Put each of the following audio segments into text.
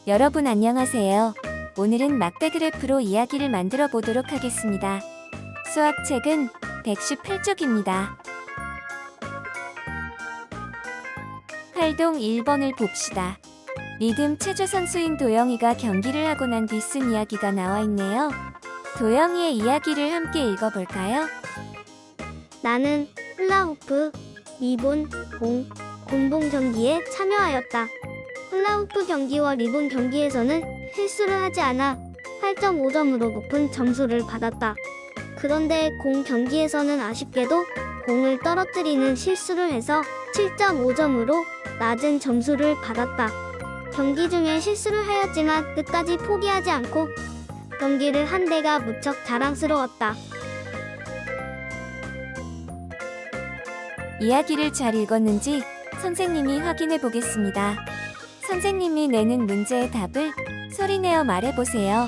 여러분 안녕하세요. 오늘은 막대 그래프로 이야기를 만들어 보도록 하겠습니다. 수학책은 118쪽입니다. 활동 1번을 봅시다. 리듬 체조 선수인 도영이가 경기를 하고 난 뒤 쓴 이야기가 나와 있네요. 도영이의 이야기를 함께 읽어볼까요? 나는 훌라후프, 리본, 공봉 경기에 참여하였다. 훌라후프 경기와 리본 경기에서는 실수를 하지 않아 8.5점으로 높은 점수를 받았다. 그런데 공 경기에서는 아쉽게도 공을 떨어뜨리는 실수를 해서 7.5점으로 낮은 점수를 받았다. 경기 중에 실수를 하였지만 끝까지 포기하지 않고 경기를 한 데가 무척 자랑스러웠다. 이야기를 잘 읽었는지 선생님이 확인해 보겠습니다. 선생님이 내는 문제의 답을 소리내어 말해보세요.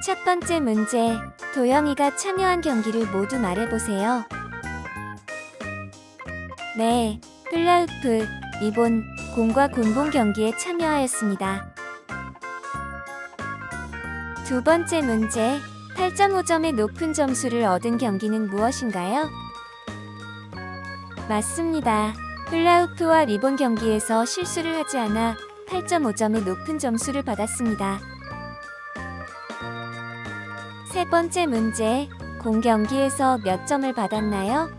첫 번째 문제, 도영이가 참여한 경기를 모두 말해보세요. 네, 훌라후프, 리본, 공과 공봉 경기에 참여하였습니다. 두 번째 문제, 8.5점의 높은 점수를 얻은 경기는 무엇인가요? 맞습니다. 훌라후프와 리본 경기에서 실수를 하지 않아 8.5점의 높은 점수를 받았습니다. 세 번째 문제, 공 경기에서 몇 점을 받았나요?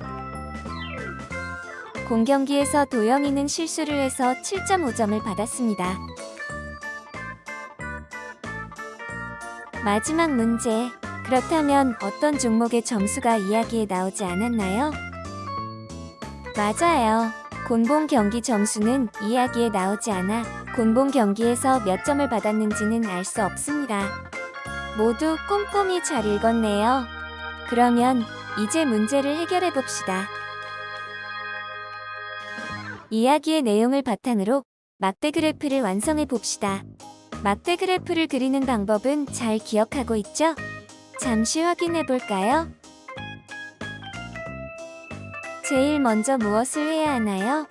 공 경기에서 도영이는 실수를 해서 7.5점을 받았습니다. 마지막 문제, 그렇다면 어떤 종목의 점수가 이야기에 나오지 않았나요? 맞아요. 공봉 경기 점수는 이야기에 나오지 않아 공봉 경기에서 몇 점을 받았는지는 알 수 없습니다. 모두 꼼꼼히 잘 읽었네요. 그러면 이제 문제를 해결해 봅시다. 이야기의 내용을 바탕으로 막대 그래프를 완성해 봅시다. 막대 그래프를 그리는 방법은 잘 기억하고 있죠? 잠시 확인해 볼까요? 제일 먼저 무엇을 해야 하나요?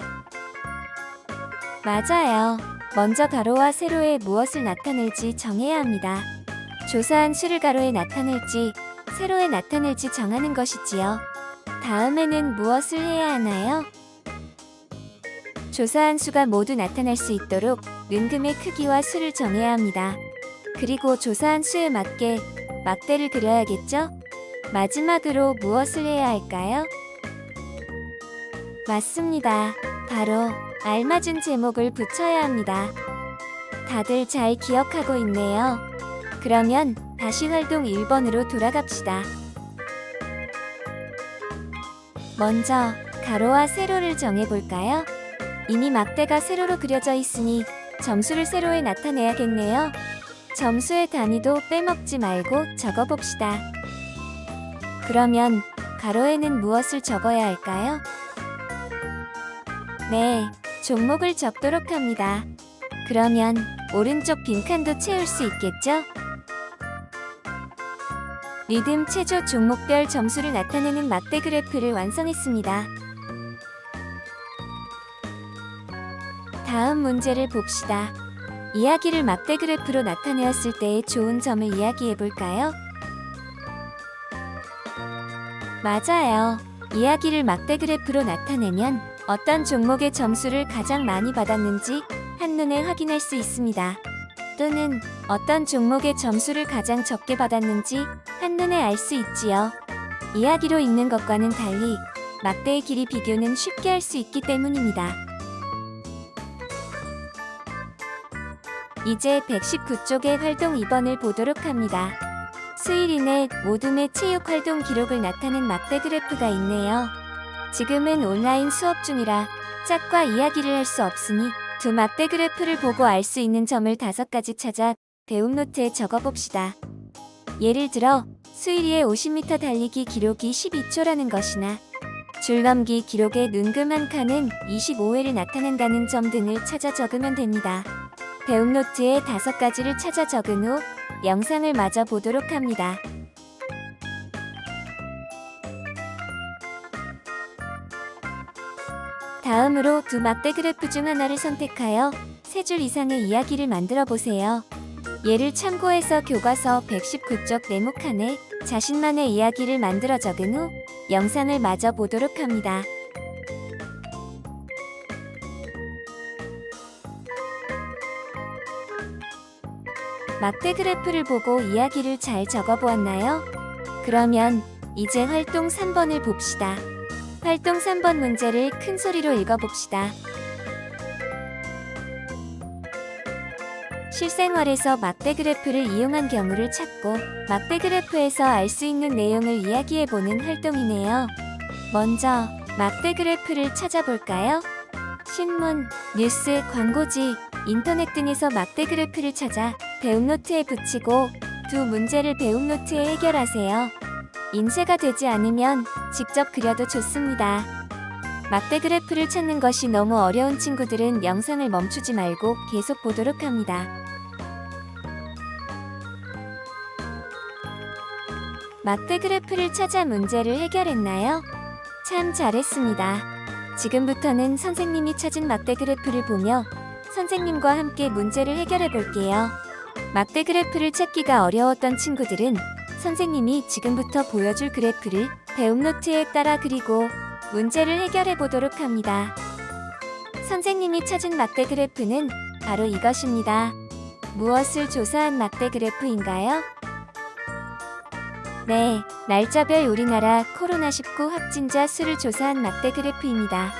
맞아요. 먼저 가로와 세로에 무엇을 나타낼지 정해야 합니다. 조사한 수를 가로에 나타낼지 세로에 나타낼지 정하는 것이지요. 다음에는 무엇을 해야 하나요? 조사한 수가 모두 나타날 수 있도록 는금의 크기와 수를 정해야 합니다. 그리고 조사한 수에 맞게 막대를 그려야겠죠? 마지막으로 무엇을 해야 할까요? 맞습니다. 바로 알맞은 제목을 붙여야 합니다. 다들 잘 기억하고 있네요. 그러면 다시 활동 1번으로 돌아갑시다. 먼저 가로와 세로를 정해볼까요? 이미 막대가 세로로 그려져 있으니 점수를 세로에 나타내야겠네요. 점수의 단위도 빼먹지 말고 적어봅시다. 그러면 가로에는 무엇을 적어야 할까요? 네, 종목을 적도록 합니다. 그러면 오른쪽 빈칸도 채울 수 있겠죠? 리듬 체조 종목별 점수를 나타내는 막대 그래프를 완성했습니다. 다음 문제를 봅시다. 이야기를 막대 그래프로 나타내었을 때의 좋은 점을 이야기해볼까요? 맞아요. 이야기를 막대 그래프로 나타내면 어떤 종목의 점수를 가장 많이 받았는지 한눈에 확인할 수 있습니다. 또는 어떤 종목의 점수를 가장 적게 받았는지 한눈에 알 수 있지요. 이야기로 읽는 것과는 달리 막대의 길이 비교는 쉽게 할 수 있기 때문입니다. 이제 119쪽의 활동 2번을 보도록 합니다. 수일인의 모둠의 체육 활동 기록을 나타낸 막대 그래프가 있네요. 지금은 온라인 수업 중이라 짝과 이야기를 할 수 없으니 두 막대 그래프를 보고 알 수 있는 점을 5가지 찾아 배움 노트에 적어봅시다. 예를 들어 수일이의 50m 달리기 기록이 12초라는 것이나 줄넘기 기록의 눈금 한 칸은 25회를 나타낸다는 점 등을 찾아 적으면 됩니다. 배움 노트에 5가지를 찾아 적은 후 영상을 마저 보도록 합니다. 다음으로 두 막대 그래프 중 하나를 선택하여 3줄 이상의 이야기를 만들어 보세요. 예를 참고해서 교과서 119쪽 네모칸에 자신만의 이야기를 만들어 적은 후 영상을 마저 보도록 합니다. 막대 그래프를 보고 이야기를 잘 적어보았나요? 그러면 이제 활동 3번을 봅시다. 활동 3번 문제를 큰 소리로 읽어봅시다. 실생활에서 막대 그래프를 이용한 경우를 찾고 막대 그래프에서 알 수 있는 내용을 이야기해보는 활동이네요. 먼저 막대 그래프를 찾아볼까요? 신문, 뉴스, 광고지, 인터넷 등에서 막대 그래프를 찾아 배움 노트에 붙이고 두 문제를 배움 노트에 해결하세요. 인쇄가 되지 않으면 직접 그려도 좋습니다. 막대 그래프를 찾는 것이 너무 어려운 친구들은 영상을 멈추지 말고 계속 보도록 합니다. 막대 그래프를 찾아 문제를 해결했나요? 참 잘했습니다. 지금부터는 선생님이 찾은 막대 그래프를 보며 선생님과 함께 문제를 해결해 볼게요. 막대 그래프를 찾기가 어려웠던 친구들은 선생님이 지금부터 보여줄 그래프를 배움 노트에 따라 그리고 문제를 해결해 보도록 합니다. 선생님이 찾은 막대 그래프는 바로 이것입니다. 무엇을 조사한 막대 그래프인가요? 네, 날짜별 우리나라 코로나19 확진자 수를 조사한 막대 그래프입니다.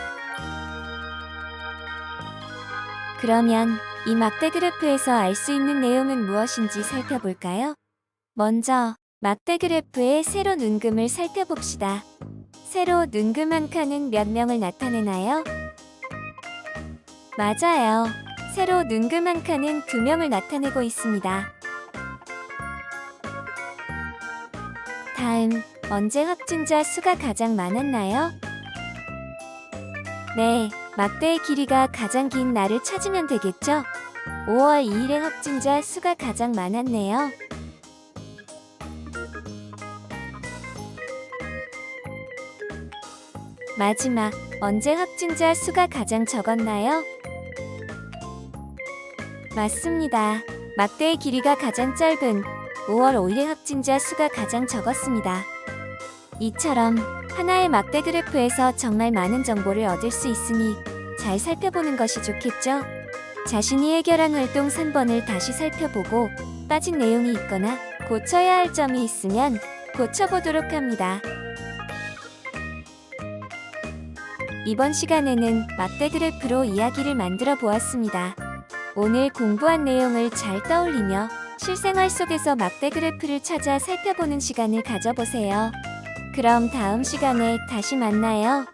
그러면 이 막대 그래프에서 알 수 있는 내용은 무엇인지 살펴볼까요? 먼저 막대 그래프의 세로 눈금을 살펴봅시다. 세로 눈금 한 칸은 몇 명을 나타내나요? 맞아요. 세로 눈금 한 칸은 2명을 나타내고 있습니다. 다음, 언제 확진자 수가 가장 많았나요? 네, 막대의 길이가 가장 긴 날을 찾으면 되겠죠? 5월 2일에 확진자 수가 가장 많았네요. 마지막, 언제 확진자 수가 가장 적었나요? 맞습니다. 막대의 길이가 가장 짧은 5월 5일의 확진자 수가 가장 적었습니다. 이처럼 하나의 막대 그래프에서 정말 많은 정보를 얻을 수 있으니 잘 살펴보는 것이 좋겠죠? 자신이 해결한 활동 3번을 다시 살펴보고 빠진 내용이 있거나 고쳐야 할 점이 있으면 고쳐보도록 합니다. 이번 시간에는 막대 그래프로 이야기를 만들어 보았습니다. 오늘 공부한 내용을 잘 떠올리며 실생활 속에서 막대 그래프를 찾아 살펴보는 시간을 가져보세요. 그럼 다음 시간에 다시 만나요.